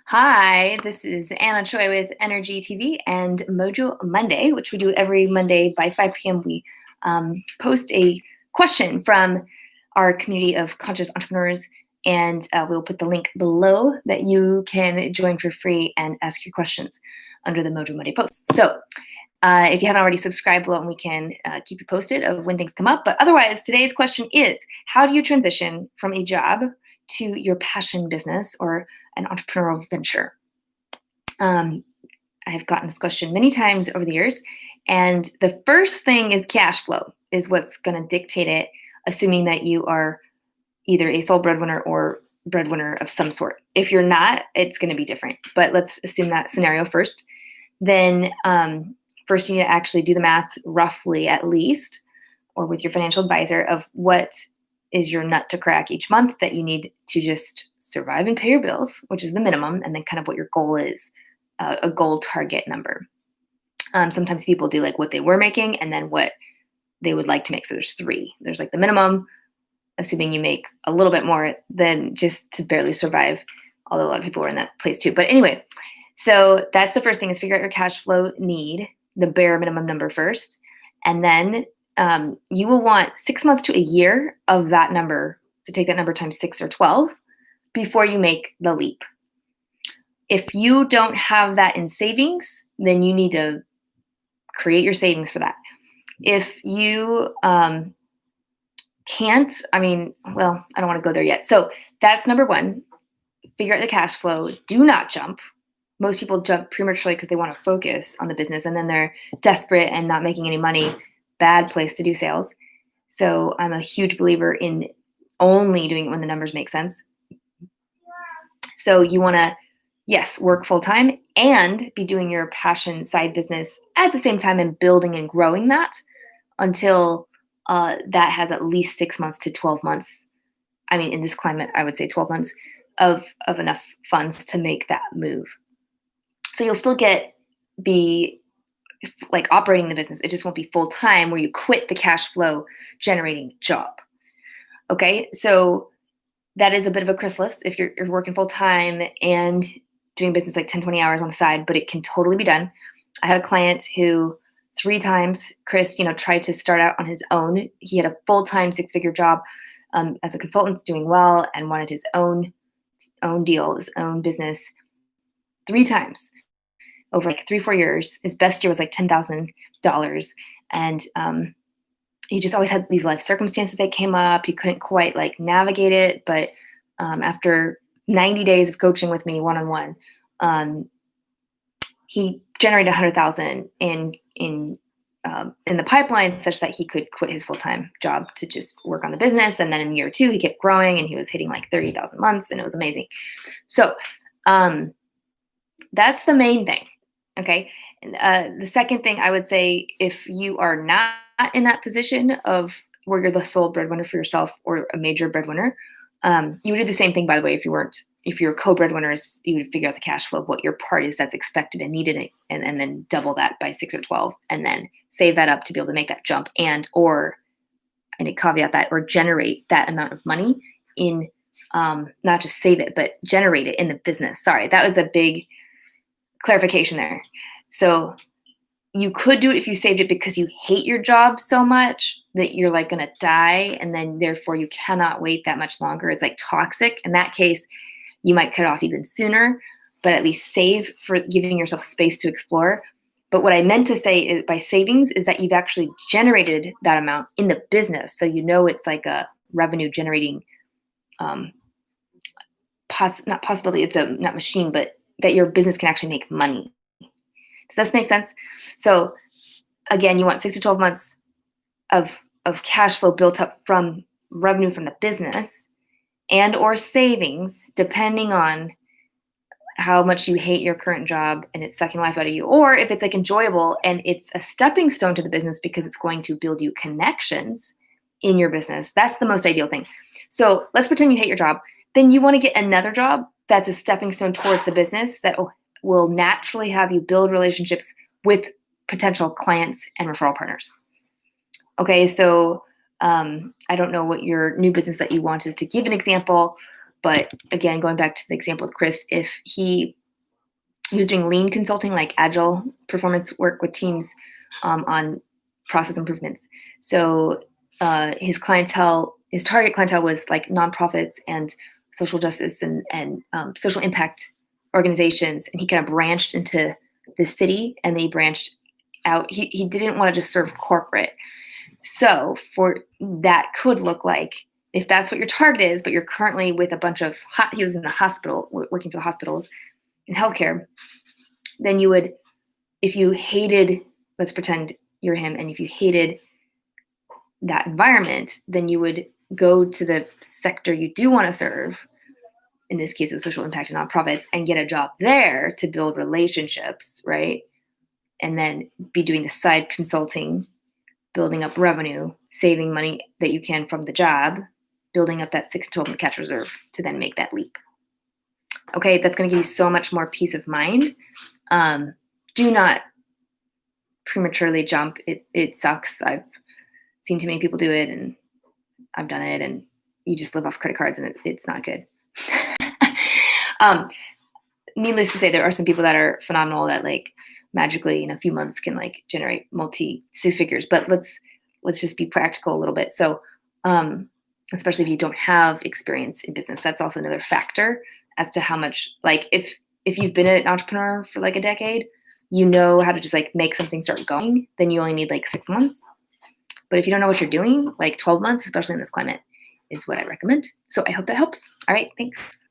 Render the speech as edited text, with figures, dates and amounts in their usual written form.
Hi, this is Anna Choi with Energy TV and Mojo Monday, which we do every Monday by 5 p.m. We post a question from our community of conscious entrepreneurs, and we'll put the link below that you can join for free and ask your questions under the Mojo Monday post. So if you haven't already subscribed below, and we can keep you posted of when things come up. But otherwise, today's question is, how do you transition from a job to your passion business or an entrepreneurial venture? I've gotten this question many times over the years, and the first thing is cash flow is what's going to dictate it, assuming that you are either a sole breadwinner or breadwinner of some sort. If you're not, it's going to be different, but let's assume that scenario first. Then first you need to actually do the math roughly, at least, or with your financial advisor, of what is your nut to crack each month that you need to just survive and pay your bills, which is the minimum, and then kind of what your goal is, a goal target number. Sometimes people do like what they were making and then what they would like to make. So there's three. There's like the minimum, assuming you make a little bit more than just to barely survive, although a lot of people are in that place too. But anyway, so that's the first thing, is figure out your cash flow need, the bare minimum number first, and then you will want 6 months to a year of that number. So take that number times 6 or 12 before you make the leap. If you don't have that in savings, then you need to create your savings for that. If you can't, I don't want to go there yet. So that's number one. Figure out the cash flow. Do not jump. Most people jump prematurely because they want to focus on the business, and then they're desperate and not making any money. Bad place to do sales. So I'm a huge believer in only doing it when the numbers make sense. So you want to, yes, work full time and be doing your passion side business at the same time and building and growing that until that has at least 6 months to 12 months. In this climate, I would say 12 months of enough funds to make that move. So you'll still be like operating the business. It just won't be full time where you quit the cash flow generating job. Okay, so that is a bit of a chrysalis if you're working full time and doing business like 10, 20 hours on the side, but it can totally be done. I had a client who 3 times, Chris, tried to start out on his own. He had a full-time 6-figure job as a consultant, doing well, and wanted his own deal, his own business 3 times over like 3-4 years. His best year was like $10,000. And he just always had these life circumstances that came up. He couldn't quite like navigate it. But after 90 days of coaching with me one-on-one, he generated $100,000 in the pipeline, such that he could quit his full-time job to just work on the business. And then in year 2, he kept growing and he was hitting like 30,000 months, and it was amazing. So that's the main thing. Okay. The second thing I would say, if you are not in that position of where you're the sole breadwinner for yourself or a major breadwinner, you would do the same thing, by the way. If you're co-breadwinners, you would figure out the cash flow of what your part is that's expected and needed, and then double that by 6 or 12, and then save that up to be able to make that jump, and a caveat that, or generate that amount of money in, not just save it, but generate it in the business. Sorry, that was a big clarification there. So you could do it if you saved it because you hate your job so much that you're like going to die, and then therefore you cannot wait that much longer. It's like toxic. In that case, you might cut off even sooner, but at least save for giving yourself space to explore. But what I meant to say is, by savings, is that you've actually generated that amount in the business. So it's like a revenue generating not possibility. It's not machine, but that your business can actually make money. Does this make sense? So again, you want 6 to 12 months of cash flow built up from revenue from the business and or savings, depending on how much you hate your current job and it's sucking life out of you, or if it's like enjoyable and it's a stepping stone to the business because it's going to build you connections in your business. That's the most ideal thing. So let's pretend you hate your job. Then you want to get another job that's a stepping stone towards the business that will naturally have you build relationships with potential clients and referral partners. Okay, so I don't know what your new business that you want is. To give an example, But again, going back to the example with Chris, if he was doing lean consulting, like agile performance work with teams on process improvements. So his target clientele was like nonprofits and social justice and social impact organizations. And he kind of branched into the city, and then he branched out. He didn't want to just serve corporate. So for that could look like, if that's what your target is, but you're currently with a bunch of, he was in the hospital, working for the hospitals in healthcare, then you would, if you hated, let's pretend you're him, and if you hated that environment, then you would go to the sector you do want to serve, in this case of social impact and nonprofits, and get a job there to build relationships, right? And then be doing the side consulting, building up revenue, saving money that you can from the job, building up that 6 to 12 month cash reserve to then make that leap. Okay, that's going to give you so much more peace of mind. Do not prematurely jump. It sucks. I've seen too many people do it, and I've done it, and you just live off credit cards, and it's not good. Needless to say, there are some people that are phenomenal that like magically in a few months can like generate multi-six figures. But let's just be practical a little bit. So especially if you don't have experience in business, that's also another factor as to how much, like if you've been an entrepreneur for like a decade, you know how to just like make something start going, then you only need like 6 months. But if you don't know what you're doing, like 12 months, especially in this climate, is what I recommend. So I hope that helps. All right, thanks.